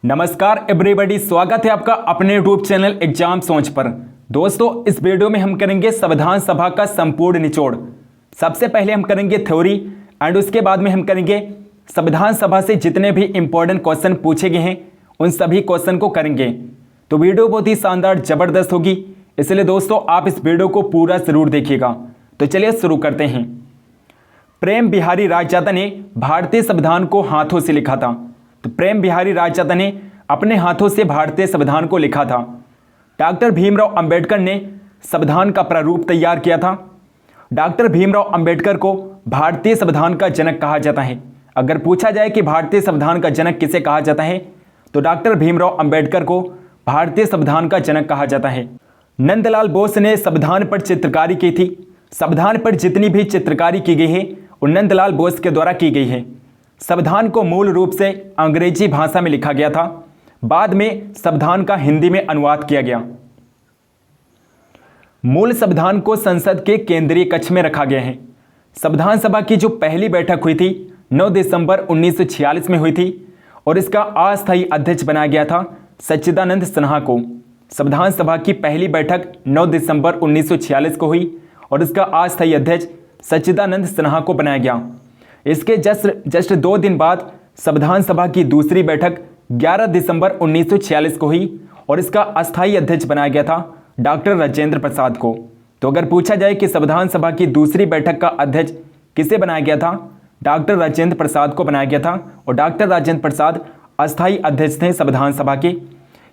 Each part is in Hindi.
नमस्कार एवरीबॉडी, स्वागत है आपका अपने यूट्यूब चैनल एग्जाम सोच पर। दोस्तों, इस वीडियो में हम करेंगे संविधान सभा का संपूर्ण निचोड़। सबसे पहले हम करेंगे थ्योरी एंड उसके बाद में हम करेंगे संविधान सभा से जितने भी इंपॉर्टेंट क्वेश्चन पूछे गए हैं उन सभी क्वेश्चन को करेंगे। तो वीडियो बहुत ही शानदार जबरदस्त होगी, इसलिए दोस्तों आप इस वीडियो को पूरा जरूर देखिएगा। तो चलिए शुरू करते हैं। प्रेम बिहारी राजदादा ने भारतीय संविधान को हाथों से लिखा था। तो प्रेम बिहारी राजदादा ने अपने हाथों से भारतीय संविधान को लिखा था। डॉक्टर भीमराव अंबेडकर ने संविधान का प्रारूप तैयार किया था। डॉक्टर भीमराव अंबेडकर को भारतीय संविधान का जनक कहा जाता है। अगर पूछा जाए कि भारतीय संविधान का जनक किसे कहा जाता है तो डॉक्टर भीमराव अंबेडकर को भारतीय संविधान का जनक कहा जाता है। नंदलाल बोस ने संविधान पर चित्रकारी की थी। संविधान पर जितनी भी चित्रकारी की गई है वो नंदलाल बोस के द्वारा की गई है। संविधान को मूल रूप से अंग्रेजी भाषा में लिखा गया था, बाद में संविधान का हिंदी में अनुवाद किया गया। मूल संविधान को संसद के केंद्रीय कक्ष में रखा गया है। संविधान सभा की जो पहली बैठक हुई थी 9 दिसंबर 1946 में हुई थी और इसका अस्थायी अध्यक्ष बनाया गया था सच्चिदानंद सिन्हा को। संविधान सभा की पहली बैठक 9 दिसंबर 1946 को हुई और इसका अस्थायी अध्यक्ष सच्चिदानंद सिन्हा को बनाया गया। इसके जस्ट 2 दिन बाद संविधान सभा की दूसरी बैठक 11 दिसंबर 1946 को हुई और इसका अस्थायी अध्यक्ष बनाया गया था डॉक्टर राजेंद्र प्रसाद को। तो अगर पूछा जाए कि संविधान सभा की दूसरी बैठक का अध्यक्ष किसे बनाया गया था, डॉक्टर राजेंद्र प्रसाद को बनाया गया था और डॉक्टर राजेंद्र प्रसाद अस्थायी अध्यक्ष थे संविधान सभा के।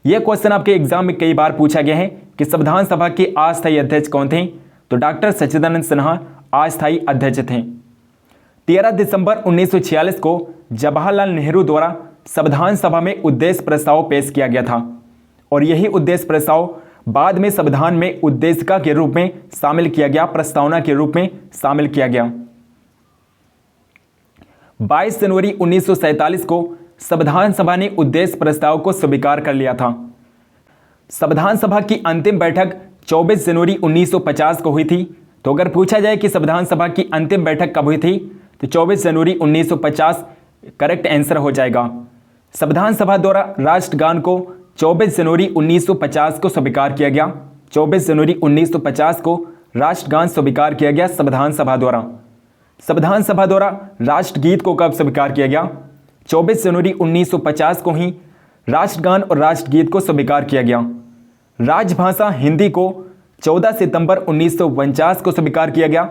यह क्वेश्चन आपके एग्जाम में कई बार पूछा गया है कि संविधान सभा के अस्थायी अध्यक्ष कौन थे, तो डॉक्टर सच्चिदानंद सिन्हा अस्थायी अध्यक्ष थे। 13 दिसंबर 1946 को जवाहरलाल नेहरू द्वारा संविधान सभा में उद्देश्य प्रस्ताव पेश किया गया था और यही उद्देश्य प्रस्ताव बाद में संविधान में उद्देशिका के रूप में शामिल किया गया, प्रस्तावना के रूप में शामिल किया गया। 22 जनवरी 1947 को संविधान सभा ने उद्देश्य प्रस्ताव को स्वीकार कर लिया था। संविधान सभा की अंतिम बैठक 24 जनवरी 1950 को हुई थी। तो अगर पूछा जाए कि संविधान सभा की अंतिम बैठक कब हुई थी तो 24 जनवरी 1950 करेक्ट आंसर हो जाएगा। संविधान सभा द्वारा राष्ट्रगान को 24 जनवरी 1950 को स्वीकार किया गया। 24 जनवरी 1950 को राष्ट्रगान स्वीकार किया गया संविधान सभा द्वारा। संविधान सभा द्वारा राष्ट्रगीत को कब स्वीकार किया गया? 24 जनवरी 1950 को ही राष्ट्रगान और राष्ट्रगीत को स्वीकार किया गया। राजभाषा हिंदी को 14 सितंबर 1949 को स्वीकार किया गया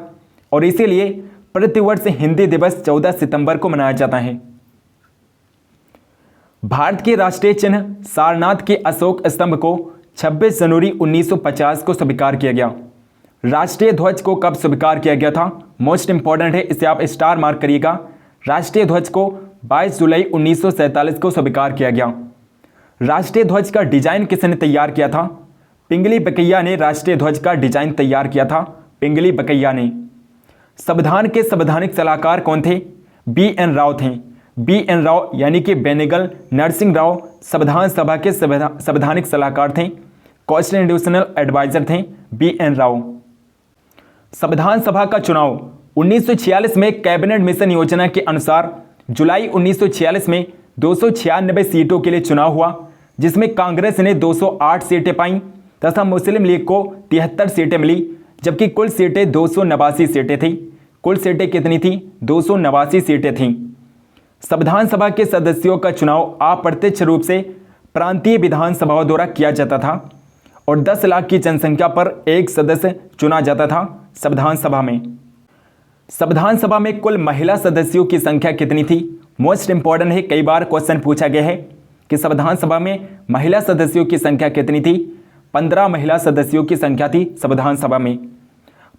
और इसीलिए प्रतिवर्ष हिंदी दिवस 14 सितंबर को मनाया जाता है। भारत के राष्ट्रीय चिन्ह सारनाथ के अशोक स्तंभ को 26 जनवरी 1950 को स्वीकार किया गया। राष्ट्रीय ध्वज को कब स्वीकार किया गया था? मोस्ट इंपॉर्टेंट है, इसे आप स्टार मार्क करिएगा। राष्ट्रीय ध्वज को 22 जुलाई 1947 को स्वीकार किया गया। राष्ट्रीय ध्वज का डिजाइन किसने तैयार किया था? पिंगली बकैया ने राष्ट्रीय ध्वज का डिजाइन तैयार किया था। पिंगली बकैया ने। संविधान के संवैधानिक सलाहकार कौन थे? B.N. राव थे। B.N. राव यानी कि बेनेगल नरसिंह राव संविधान सभा के संवैधानिक सलाहकार थे, कॉन्स्टिट्यूशनल एडवाइजर थे B.N. राव। संविधान सभा का चुनाव 1946 में कैबिनेट मिशन योजना के अनुसार जुलाई 1946 में 296 सीटों के लिए चुनाव हुआ, जिसमें कांग्रेस ने 208 सीटें पाईं तथा मुस्लिम लीग को 73 सीटें मिली, जबकि कुल सीटें 289 सीटें थीं। कुल सीटें कितनी थीं? 289 सीटें थीं। संविधान सभा के सदस्यों का चुनाव अप्रत्यक्ष रूप से प्रांतीय विधानसभाओं द्वारा किया जाता था और 10 लाख की जनसंख्या पर एक सदस्य चुना जाता था संविधान सभा में। संविधान सभा में कुल महिला सदस्यों की संख्या कितनी थी? मोस्ट इंपॉर्टेंट है, कई बार क्वेश्चन पूछा गया है कि संविधान सभा में महिला सदस्यों की संख्या कितनी थी? 15 महिला सदस्यों की संख्या थी संविधान सभा में।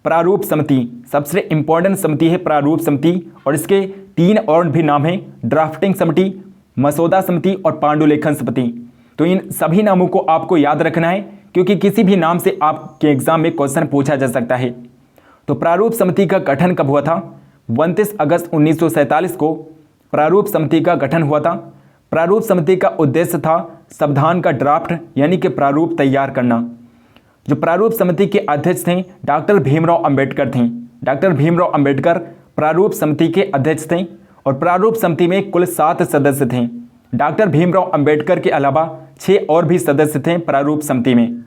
प्रारूप समिति सबसे इंपॉर्टेंट समिति है प्रारूप समिति, और इसके 3 और भी नाम हैं, ड्राफ्टिंग समिति, मसौदा समिति और पांडुलेखन समिति। तो इन सभी नामों को आपको याद रखना है क्योंकि किसी भी नाम से आपके एग्जाम में क्वेश्चन पूछा जा सकता है। तो प्रारूप समिति का गठन कब हुआ था? 29 अगस्त 1947 को प्रारूप समिति का गठन हुआ था। प्रारूप समिति का उद्देश्य था संविधान का ड्राफ्ट यानी कि प्रारूप तैयार करना। जो प्रारूप समिति के अध्यक्ष थे डॉक्टर भीमराव अंबेडकर थे। डॉक्टर भीमराव अंबेडकर प्रारूप समिति के अध्यक्ष थे और प्रारूप समिति में कुल 7 सदस्य थे। डॉक्टर भीमराव अंबेडकर के अलावा 6 और भी सदस्य थे प्रारूप समिति में।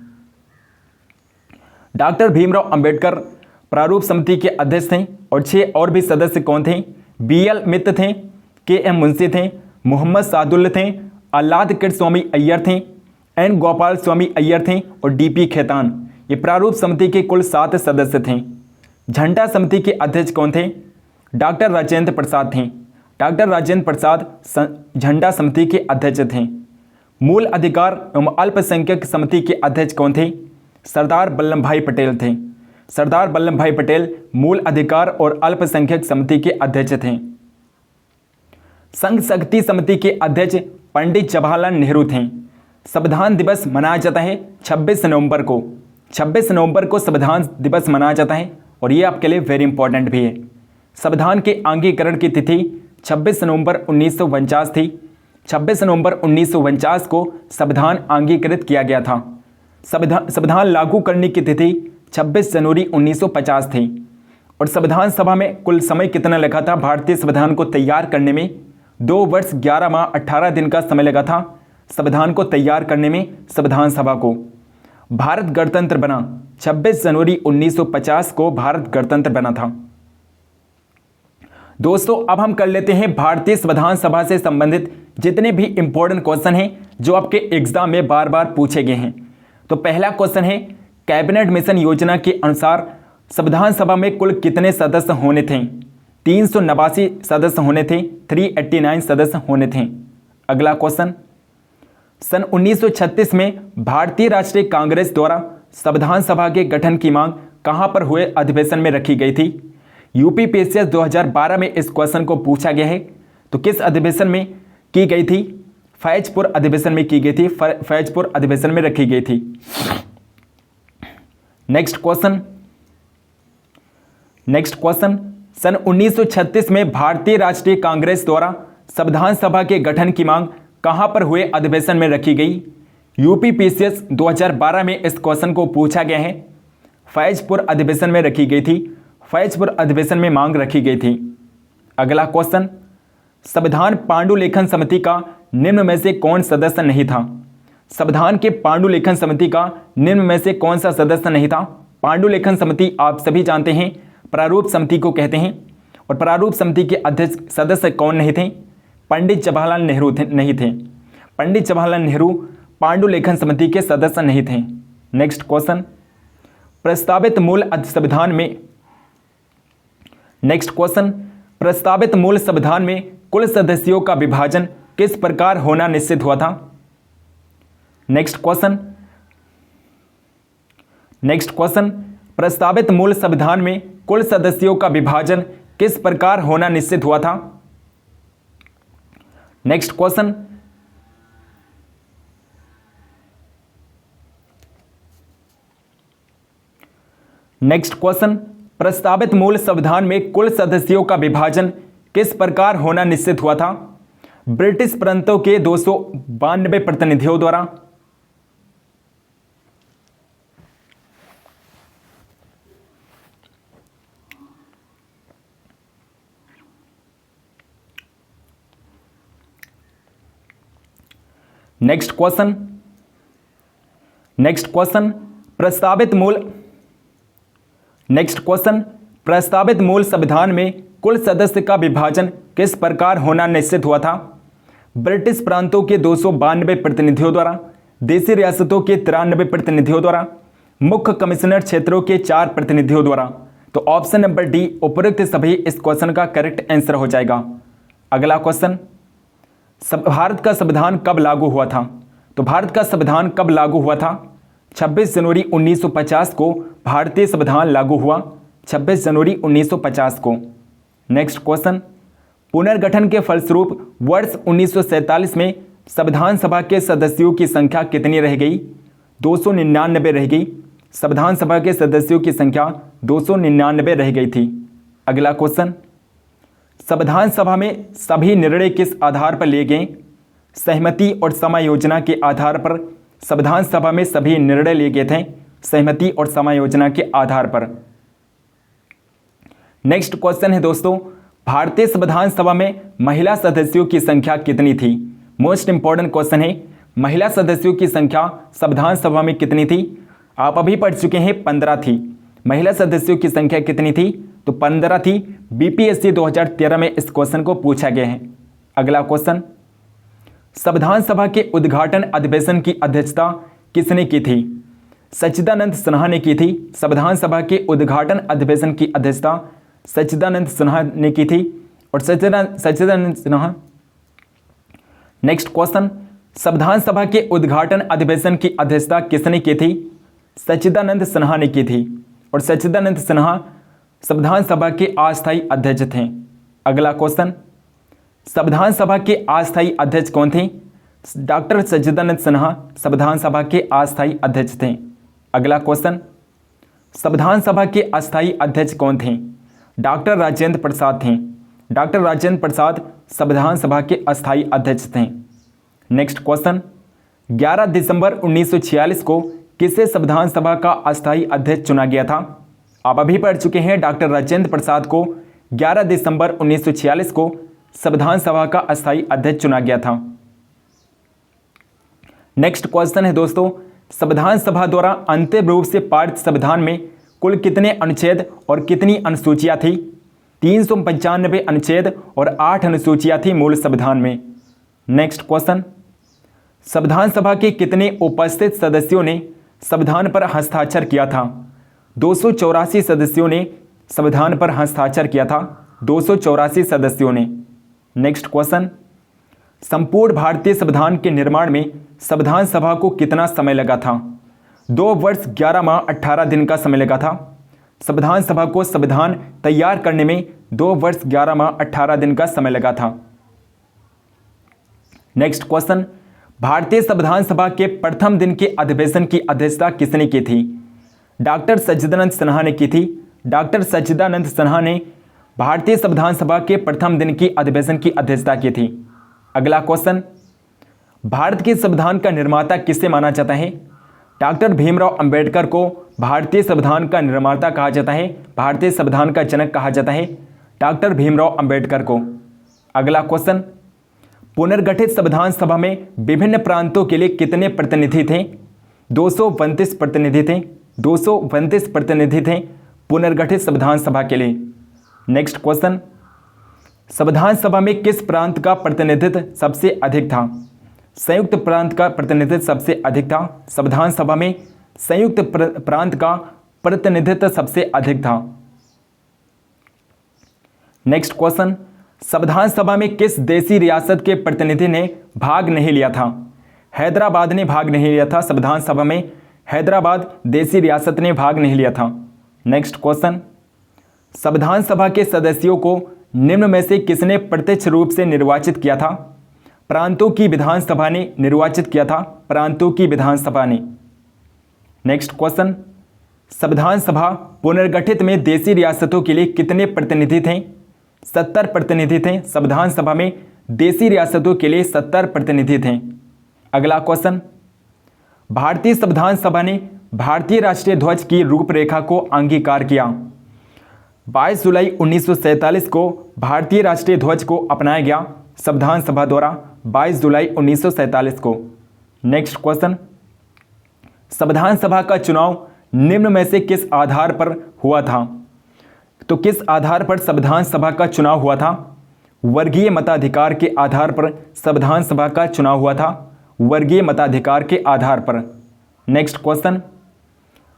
डॉक्टर भीमराव अंबेडकर प्रारूप समिति के अध्यक्ष थे और 6 और भी सदस्य कौन थे? BL मित्र थे, KM मुंशी थे, मोहम्मद सादुल्ला थे, आह्लाद कृष्ण स्वामी अय्यर थे, N गोपाल स्वामी अय्यर थे और DP खेतान। ये प्रारूप समिति के कुल 7 सदस्य थे। झंडा समिति के अध्यक्ष कौन थे? डॉक्टर राजेंद्र प्रसाद थे। डॉक्टर राजेंद्र प्रसाद झंडा समिति के अध्यक्ष थे। मूल अधिकार एवं अल्पसंख्यक समिति के अध्यक्ष कौन थे? सरदार वल्लभ भाई पटेल थे। सरदार वल्लभ भाई पटेल मूल अधिकार और अल्पसंख्यक समिति के अध्यक्ष थे। संघ शक्ति समिति के अध्यक्ष पंडित जवाहरलाल नेहरू थे। संविधान दिवस मनाया जाता है 26 नवंबर को। 26 नवंबर को संविधान दिवस मनाया जाता है और ये आपके लिए वेरी इंपॉर्टेंट भी है। संविधान के अंगीकरण की तिथि 26 नवंबर 1949 थी। 26 नवंबर 1949 को संविधान अंगीकृत किया गया था। संविधान लागू करने की तिथि 26 जनवरी 1950 थी और संविधान सभा में कुल समय कितना लगा था? भारतीय संविधान को तैयार करने में 2 वर्ष 11 माह 18 दिन का समय लगा था संविधान को तैयार करने में संविधान सभा को। भारत गणतंत्र बना 26 जनवरी 1950 को भारत गणतंत्र बना था। दोस्तों अब हम कर लेते हैं भारतीय संविधान सभा से संबंधित जितने भी इंपॉर्टेंट क्वेश्चन हैं जो आपके एग्जाम में बार बार पूछे गए हैं। तो पहला क्वेश्चन है, कैबिनेट मिशन योजना के अनुसार संविधान सभा में कुल कितने सदस्य होने थे? 389 सदस्य होने थे, 389 सदस्य होने थे। अगला क्वेश्चन, सन 1936 में भारतीय राष्ट्रीय कांग्रेस द्वारा संविधान सभा के गठन की मांग कहां पर हुए अधिवेशन में रखी गई थी? यूपीपीएससी 2012 में इस क्वेश्चन को पूछा गया है। तो किस अधिवेशन में की गई थी? फैजपुर अधिवेशन में की गई थी। फैजपुर अधिवेशन में रखी गई थी। नेक्स्ट क्वेश्चन, सन 1936 में भारतीय राष्ट्रीय कांग्रेस द्वारा संविधान सभा के गठन की मांग कहां पर हुए अधिवेशन में रखी गई? यूपीपीएससी 2012 में इस क्वेश्चन को पूछा गया है। फैजपुर अधिवेशन में रखी गई थी। फैजपुर अधिवेशन में मांग रखी गई थी। अगला क्वेश्चन, संविधान पांडुलेखन समिति का निम्न में से कौन सदस्य नहीं था? संविधान के पांडुलेखन समिति का निम्न में से कौन सा सदस्य नहीं था? पांडुलेखन समिति आप सभी जानते हैं प्रारूप समिति को कहते हैं और प्रारूप समिति के अध्यक्ष सदस्य कौन नहीं थे? पंडित जवाहरलाल नेहरू नहीं थे। पंडित जवाहरलाल नेहरू पांडुलेखन समिति के सदस्य नहीं थे। नेक्स्ट क्वेश्चन, प्रस्तावित मूल संविधान में कुल सदस्यों का विभाजन किस प्रकार होना निश्चित हुआ था? नेक्स्ट क्वेश्चन, प्रस्तावित मूल संविधान में कुल सदस्यों का विभाजन किस प्रकार होना निश्चित हुआ था? नेक्स्ट क्वेश्चन, प्रस्तावित मूल संविधान में कुल सदस्यों का विभाजन किस प्रकार होना निश्चित हुआ था? ब्रिटिश प्रांतों के 292 प्रतिनिधियों द्वारा। नेक्स्ट क्वेश्चन, प्रस्तावित मूल संविधान में कुल सदस्य का विभाजन किस प्रकार होना निश्चित हुआ था? ब्रिटिश प्रांतों के 292 प्रतिनिधियों द्वारा, देशी रियासतों के 93 प्रतिनिधियों द्वारा, मुख्य कमिश्नर क्षेत्रों के 4 प्रतिनिधियों द्वारा। तो ऑप्शन नंबर डी उपरोक्त सभी इस क्वेश्चन का करेक्ट आंसर हो जाएगा। अगला क्वेश्चन, भारत का संविधान कब लागू हुआ था? तो भारत का संविधान कब लागू हुआ था? 26 जनवरी 1950 को भारतीय संविधान लागू हुआ। 26 जनवरी 1950 को। नेक्स्ट क्वेश्चन, पुनर्गठन के फलस्वरूप वर्ष 1947 में संविधान सभा के सदस्यों की संख्या कितनी रह गई? 299 रह गई। संविधान सभा के सदस्यों की संख्या 299 रह गई थी। अगला क्वेश्चन, संविधान सभा में सभी निर्णय किस आधार पर लिए गए? सहमति और समायोजना के आधार पर संविधान सभा में सभी निर्णय लिए गए थे, सहमति और समायोजना के आधार पर। नेक्स्ट क्वेश्चन है दोस्तों, भारतीय संविधान सभा में महिला सदस्यों की संख्या कितनी थी? मोस्ट इंपॉर्टेंट क्वेश्चन है, महिला सदस्यों की संख्या संविधान सभा में कितनी थी? आप अभी पढ़ चुके हैं 15 थी। महिला सदस्यों की संख्या कितनी थी? तो 15 थी। बीपीएससी 2013 में इस क्वेश्चन को पूछा गया है। अगला क्वेश्चन, संविधान सभा के उद्घाटन अधिवेशन की अध्यक्षता किसने की थी? सच्चिदानंद सिन्हा ने की थी। संविधान सभा के उद्घाटन अधिवेशन की अध्यक्षता सच्चिदानंद सिन्हा ने की थी और सच्चिदानंद सिन्हा। नेक्स्ट क्वेश्चन, संविधान सभा के उद्घाटन अधिवेशन की अध्यक्षता किसने की थी? सच्चिदानंद सिन्हा ने की थी और सच्चिदानंद सिन्हा संविधान सभा के अस्थायी अध्यक्ष थे। अगला क्वेश्चन, संविधान सभा के अस्थायी अध्यक्ष कौन थे? डॉक्टर सच्चिदानंद सिन्हा संविधान सभा के अस्थायी अध्यक्ष थे। अगला क्वेश्चन, संविधान सभा के अस्थायी अध्यक्ष कौन थे? डॉक्टर राजेंद्र प्रसाद थे। डॉक्टर राजेंद्र प्रसाद संविधान सभा के अस्थायी अध्यक्ष थे। नेक्स्ट क्वेश्चन, 11 दिसंबर 1946 को किसे संविधान सभा का अस्थायी अध्यक्ष चुना गया था? आप अभी पढ़ चुके हैं, डॉक्टर राजेंद्र प्रसाद को 11 दिसंबर 1946 को संविधान सभा का अस्थायी अध्यक्ष चुना गया था। नेक्स्ट क्वेश्चन है दोस्तों, संविधान सभा द्वारा अंतिम रूप से पारित संविधान में कुल कितने अनुच्छेद और कितनी अनुसूचियां थी? 395 अनुच्छेद और 8 अनुसूचियां थी मूल संविधान में। नेक्स्ट क्वेश्चन, संविधान सभा के कितने उपस्थित सदस्यों ने संविधान पर हस्ताक्षर किया था? 284 सदस्यों ने संविधान पर हस्ताक्षर किया था। 284 सदस्यों ने। नेक्स्ट क्वेश्चन, संपूर्ण भारतीय संविधान के निर्माण में संविधान सभा को कितना समय लगा था? 2 वर्ष 11 माह 18 दिन का समय लगा था। संविधान सभा को संविधान तैयार करने में 2 वर्ष 11 माह 18 दिन का समय लगा था। नेक्स्ट क्वेश्चन, भारतीय संविधान सभा के प्रथम दिन के अधिवेशन की अध्यक्षता किसने की थी? डॉक्टर सच्चिदानंद सिन्हा ने की थी। डॉक्टर सच्चिदानंद सिन्हा ने भारतीय संविधान सभा के प्रथम दिन की अधिवेशन की अध्यक्षता की थी। अगला क्वेश्चन, भारत के संविधान का निर्माता किसे माना जाता है? डॉक्टर भीमराव अंबेडकर को भारतीय संविधान का निर्माता कहा जाता है। भारतीय संविधान का जनक कहा जाता है डॉक्टर भीमराव अंबेडकर को। अगला क्वेश्चन, पुनर्गठित संविधान सभा में विभिन्न प्रांतों के लिए कितने प्रतिनिधि थे? 229 प्रतिनिधि थे। 229 प्रतिनिधि थे पुनर्गठित संविधान सभा के लिए। नेक्स्ट क्वेश्चन, संविधान सभा में किस प्रांत का प्रतिनिधित्व सबसे अधिक था? संयुक्त प्रांत का प्रतिनिधित्व सबसे अधिक था। संविधान सभा में संयुक्त प्रांत का प्रतिनिधित्व सबसे अधिक था। नेक्स्ट क्वेश्चन, संविधान सभा में किस देशी रियासत के प्रतिनिधि ने भाग नहीं लिया था? हैदराबाद ने भाग नहीं लिया था। संविधान सभा में हैदराबाद देशी रियासत ने भाग नहीं लिया था। नेक्स्ट क्वेश्चन, संविधान सभा के सदस्यों को निम्न में से किसने प्रत्यक्ष रूप से निर्वाचित किया था? प्रांतों की विधानसभा ने निर्वाचित किया था। प्रांतों की विधानसभा ने। नेक्स्ट क्वेश्चन, संविधान सभा पुनर्गठित में देशी रियासतों के लिए कितने प्रतिनिधि थे? 70 प्रतिनिधि थे। संविधान सभा में देशी रियासतों के लिए 70 प्रतिनिधि थे। अगला क्वेश्चन, भारतीय संविधान सभा ने भारतीय राष्ट्रीय ध्वज की रूपरेखा को अंगीकार किया। 22 जुलाई 1947 को भारतीय राष्ट्रीय ध्वज को अपनाया गया संविधान सभा द्वारा। 22 जुलाई 1947 को। नेक्स्ट क्वेश्चन, संविधान सभा का चुनाव निम्न में से किस आधार पर हुआ था? तो किस आधार पर संविधान सभा का चुनाव हुआ था? वर्गीय मताधिकार के आधार पर संविधान सभा का चुनाव हुआ था। वर्गीय मताधिकार के आधार पर। नेक्स्ट क्वेश्चन,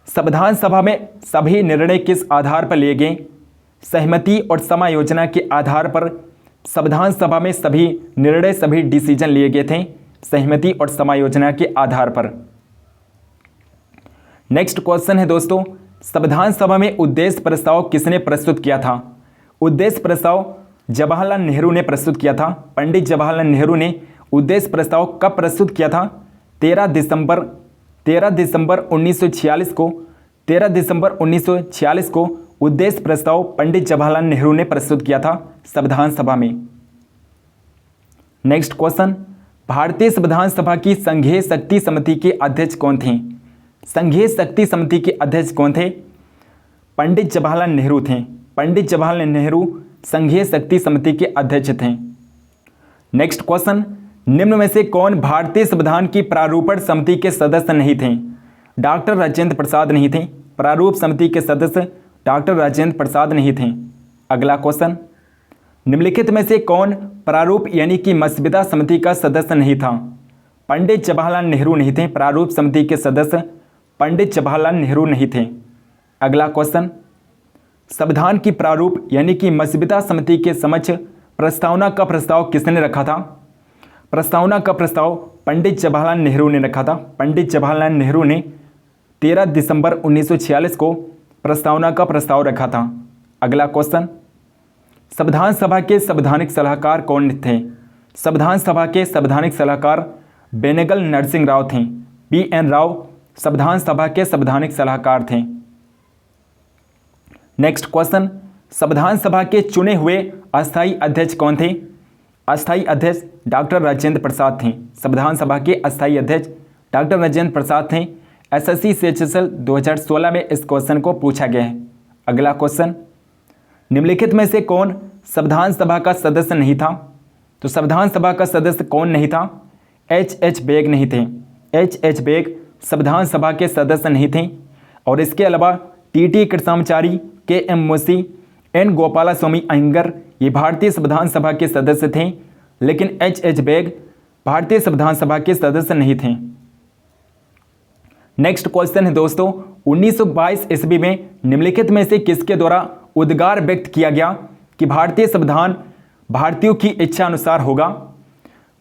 संविधान सभा में सभी निर्णय किस आधार पर लिए गए? सहमति और समायोजना के आधार पर संविधान सभा में सभी निर्णय, सभी डिसीजन लिए गए थे सहमति और समायोजना के आधार पर। नेक्स्ट क्वेश्चन है दोस्तों, संविधान सभा में उद्देश्य प्रस्ताव किसने प्रस्तुत किया था? उद्देश्य प्रस्ताव जवाहरलाल नेहरू ने प्रस्तुत किया था। पंडित जवाहरलाल नेहरू ने उद्देश्य प्रस्ताव कब प्रस्तुत किया था? 13 दिसंबर 1946 को। 13 दिसंबर 1946 को उद्देश्य प्रस्ताव पंडित जवाहरलाल नेहरू ने प्रस्तुत किया था संविधान सभा में। नेक्स्ट क्वेश्चन, भारतीय संविधान सभा की संघीय शक्ति समिति के अध्यक्ष कौन थे? संघीय शक्ति समिति के अध्यक्ष कौन थे? पंडित जवाहरलाल नेहरू थे। पंडित जवाहरलाल नेहरू संघीय शक्ति समिति के अध्यक्ष थे। नेक्स्ट क्वेश्चन, निम्न में से कौन भारतीय संविधान की प्रारूपण समिति के सदस्य नहीं थे? डॉक्टर राजेंद्र प्रसाद नहीं थे। प्रारूप समिति के सदस्य डॉक्टर राजेंद्र प्रसाद नहीं थे। अगला क्वेश्चन, निम्नलिखित में से कौन प्रारूप यानी कि मसविदा समिति का सदस्य नहीं था? पंडित जवाहरलाल नेहरू नहीं थे। प्रारूप समिति के सदस्य पंडित जवाहरलाल नेहरू नहीं थे। अगला क्वेश्चन, संविधान की प्रारूप यानी कि मसविदा समिति के समक्ष प्रस्तावना का प्रस्ताव किसने रखा था? प्रस्तावना का प्रस्ताव पंडित जवाहरलाल नेहरू ने रखा था। पंडित जवाहरलाल नेहरू ने 13 दिसंबर 1946 को प्रस्तावना का प्रस्ताव रखा था। अगला क्वेश्चन, संविधान सभा के संवैधानिक सलाहकार कौन थे? संविधान सभा के संवैधानिक सलाहकार बेनेगल नरसिंह राव थे। BN राव संविधान सभा के संवैधानिक सलाहकार थे। नेक्स्ट क्वेश्चन, संविधान सभा के चुने हुए अस्थायी अध्यक्ष कौन थे? अस्थायी अध्यक्ष डॉक्टर राजेंद्र प्रसाद थे। संविधान सभा के अस्थायी अध्यक्ष डॉक्टर राजेंद्र प्रसाद थे। SSC CHSL 2016 में इस क्वेश्चन को पूछा गया है। अगला क्वेश्चन, निम्नलिखित में से कौन संविधान सभा का सदस्य नहीं था? तो संविधान सभा का सदस्य कौन नहीं था? H बेग नहीं थे। H बेग संविधान सभा के सदस्य नहीं थे। और इसके अलावा TT Krishnamachari, KM Munshi, N Gopalaswamy Iyengar ये भारतीय संविधान सभा के सदस्य थे, लेकिन H बेग भारतीय संविधान सभा के सदस्य नहीं थे। नेक्स्ट क्वेश्चन है दोस्तों, 1922 ईस्वी में निम्नलिखित में से किसके द्वारा उद्गार व्यक्त किया गया कि भारतीय संविधान भारतीयों की इच्छा अनुसार होगा?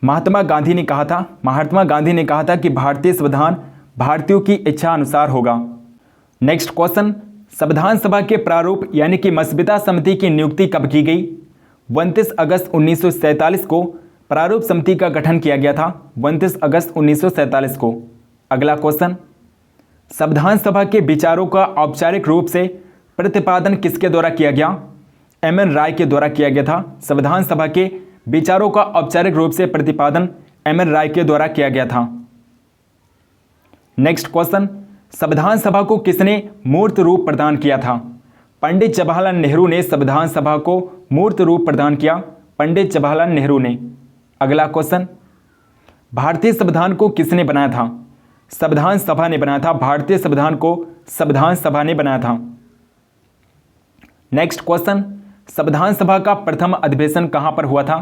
महात्मा गांधी ने कहा था। महात्मा गांधी ने कहा था कि भारतीय संविधान भारतीयों की इच्छा अनुसार होगा। नेक्स्ट क्वेश्चन, संविधान सभा के प्रारूप यानी कि मसविदा समिति की नियुक्ति कब की गई? 29 अगस्त 1947 को प्रारूप समिति का गठन किया गया था। 29 अगस्त 1947 को। अगला क्वेश्चन, संविधान सभा के विचारों का औपचारिक रूप से प्रतिपादन किसके द्वारा किया गया? MN राय के द्वारा किया गया था। संविधान सभा के विचारों का औपचारिक रूप से प्रतिपादन MN राय के द्वारा किया गया था। नेक्स्ट क्वेश्चन, संविधान सभा को किसने मूर्त रूप प्रदान किया था? पंडित जवाहरलाल नेहरू ने संविधान सभा को मूर्त रूप प्रदान किया। पंडित जवाहरलाल नेहरू ने। अगला क्वेश्चन, भारतीय संविधान को किसने बनाया था? संविधान सभा ने बनाया था। भारतीय संविधान को संविधान सभा ने बनाया था। नेक्स्ट क्वेश्चन, संविधान सभा का प्रथम अधिवेशन कहां पर हुआ था?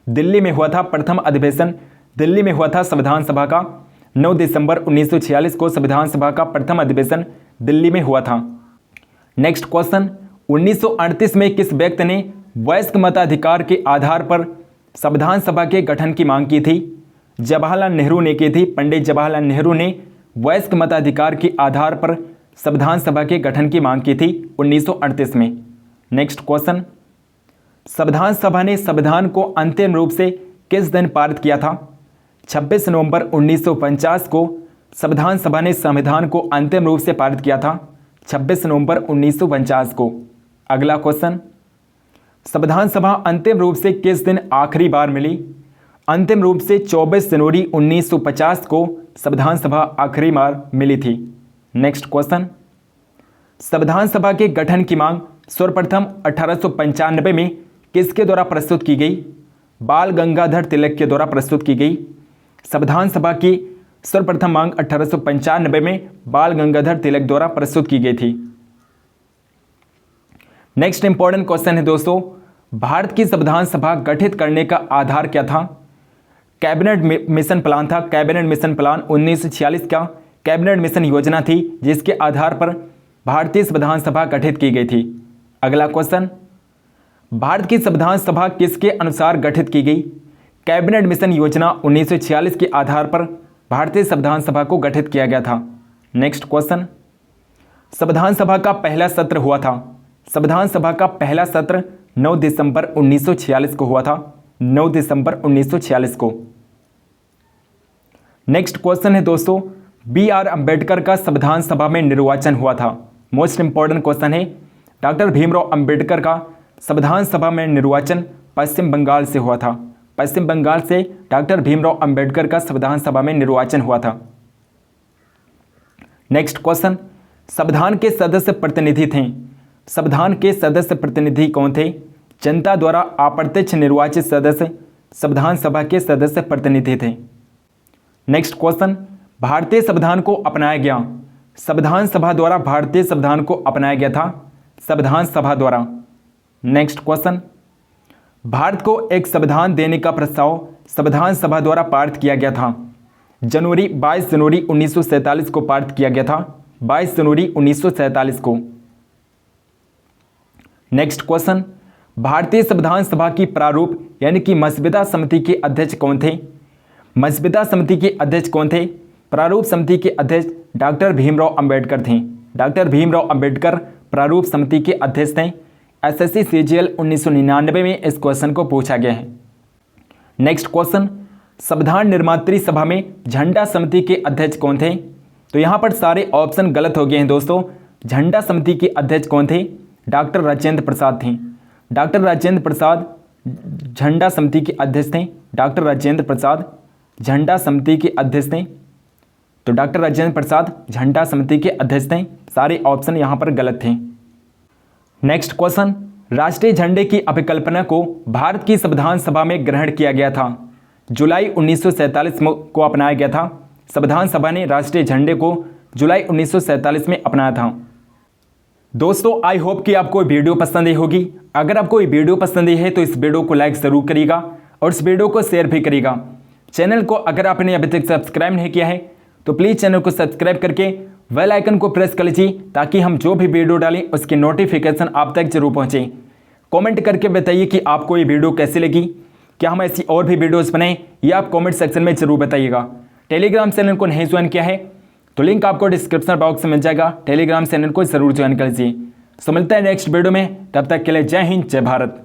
दिल्ली में हुआ था। प्रथम अधिवेशन दिल्ली में हुआ था संविधान सभा का। 9 दिसंबर 1946 को संविधान सभा का प्रथम अधिवेशन दिल्ली में हुआ था। नेक्स्ट क्वेश्चन, 1938 में किस व्यक्ति ने वयस्क मताधिकार के आधार पर संविधान सभा के गठन की मांग की थी? जवाहरलाल नेहरू ने की थी। पंडित जवाहरलाल नेहरू ने वयस्क मताधिकार के आधार पर संविधान सभा के गठन की मांग की थी 1938 में। नेक्स्ट क्वेश्चन, संविधान सभा ने संविधान को अंतिम रूप से किस दिन पारित किया था? 26 नवंबर 1949 को संविधान सभा ने संविधान को अंतिम रूप से पारित किया था। 26 नवंबर 1949 को। अगला क्वेश्चन, संविधान सभा अंतिम रूप से किस दिन आखिरी बार मिली? अंतिम रूप से 24 जनवरी 1950 को संविधान सभा आखिरी बार मिली थी। नेक्स्ट क्वेश्चन, संविधान सभा के गठन की मांग सर्वप्रथम 1895 में किसके द्वारा प्रस्तुत की गई? बाल गंगाधर तिलक के द्वारा प्रस्तुत की गई। संविधान सभा की सर्वप्रथम मांग 1895 में बाल गंगाधर तिलक द्वारा प्रस्तुत की गई थी। नेक्स्ट इंपॉर्टेंट क्वेश्चन है दोस्तों, भारत की संविधान सभा गठित करने का आधार क्या था? कैबिनेट मिशन प्लान था। कैबिनेट मिशन प्लान 1946 का कैबिनेट मिशन योजना थी, जिसके आधार पर भारतीय संविधान सभा गठित की गई थी। अगला क्वेश्चन, भारत की संविधान सभा किसके अनुसार गठित की गई? कैबिनेट मिशन योजना 1946 के आधार पर भारतीय संविधान सभा को गठित किया गया था। नेक्स्ट क्वेश्चन, संविधान सभा का पहला सत्र हुआ था। संविधान सभा का पहला सत्र 9 दिसंबर 1946 को हुआ था। 9 दिसंबर 1946 को। नेक्स्ट क्वेश्चन है दोस्तों, BR अम्बेडकर का संविधान सभा में निर्वाचन हुआ था। मोस्ट इंपॉर्टेंट क्वेश्चन है, डॉक्टर भीमराव अम्बेडकर का संविधान सभा में निर्वाचन पश्चिम बंगाल से हुआ था। पश्चिम बंगाल से डॉक्टर भीमराव अम्बेडकर का संविधान सभा में निर्वाचन हुआ था। नेक्स्ट क्वेश्चन, संविधान के सदस्य प्रतिनिधि थे। संविधान के सदस्य प्रतिनिधि कौन थे? जनता द्वारा अप्रत्यक्ष निर्वाचित सदस्य संविधान सभा के सदस्य प्रतिनिधि थे। नेक्स्ट क्वेश्चन, भारतीय संविधान को अपनाया गया, संविधान सभा द्वारा भारतीय संविधान को अपनाया गया था संविधान सभा द्वारा। नेक्स्ट क्वेश्चन, भारत को एक संविधान देने का प्रस्ताव संविधान सभा द्वारा पारित किया गया था। 22 जनवरी 1947 को पारित किया गया था, 22 जनवरी 1947 को। नेक्स्ट क्वेश्चन, भारतीय संविधान सभा की प्रारूप यानी कि मसविदा समिति के अध्यक्ष कौन थे? मसविदा समिति के अध्यक्ष कौन थे? प्रारूप समिति के अध्यक्ष डॉक्टर भीमराव अंबेडकर थे। डॉक्टर भीमराव अंबेडकर प्रारूप समिति के अध्यक्ष थे। एसएससी सीजीएल 1999 में इस क्वेश्चन को पूछा गया है। नेक्स्ट क्वेश्चन, संविधान निर्मात्री सभा में झंडा समिति के अध्यक्ष कौन थे? तो यहाँ पर सारे ऑप्शन गलत हो गए हैं दोस्तों। झंडा समिति के अध्यक्ष कौन थे? डॉक्टर राजेंद्र प्रसाद थे। डॉक्टर राजेंद्र प्रसाद झंडा समिति के अध्यक्ष थे। डॉक्टर राजेंद्र प्रसाद झंडा समिति के अध्यक्ष थे। तो डॉक्टर राजेंद्र प्रसाद झंडा समिति के अध्यक्ष थे। सारे ऑप्शन यहाँ पर गलत थे। नेक्स्ट क्वेश्चन, राष्ट्रीय झंडे की अभिकल्पना को भारत की संविधान सभा में ग्रहण किया गया था। जुलाई 1947 को अपनाया गया था। संविधान सभा ने राष्ट्रीय झंडे को जुलाई 1947 में अपनाया था। दोस्तों आई होप कि आपको वीडियो पसंद आई होगी। अगर आपको ये वीडियो पसंद आई है तो इस वीडियो को लाइक ज़रूर करिएगा और इस वीडियो को शेयर भी करिएगा। चैनल को अगर आपने अभी तक सब्सक्राइब नहीं किया है तो प्लीज़ चैनल को सब्सक्राइब करके बेल आइकन को प्रेस कर लीजिए ताकि हम जो भी वीडियो डालें उसकी नोटिफिकेशन आप तक जरूर पहुँचे। कमेंट करके बताइए कि आपको ये वीडियो कैसी लगी, क्या हम ऐसी और भी वीडियोस बनाएं, ये आप कमेंट सेक्शन में जरूर बताइएगा। टेलीग्राम चैनल को नहीं ज्वाइन किया है तो लिंक आपको डिस्क्रिप्शन बॉक्स में मिल जाएगा। टेलीग्राम चैनल को जरूर ज्वाइन कर लीजिए। सो मिलते हैं नेक्स्ट वीडियो में, तब तक के लिए जय हिंद जय भारत।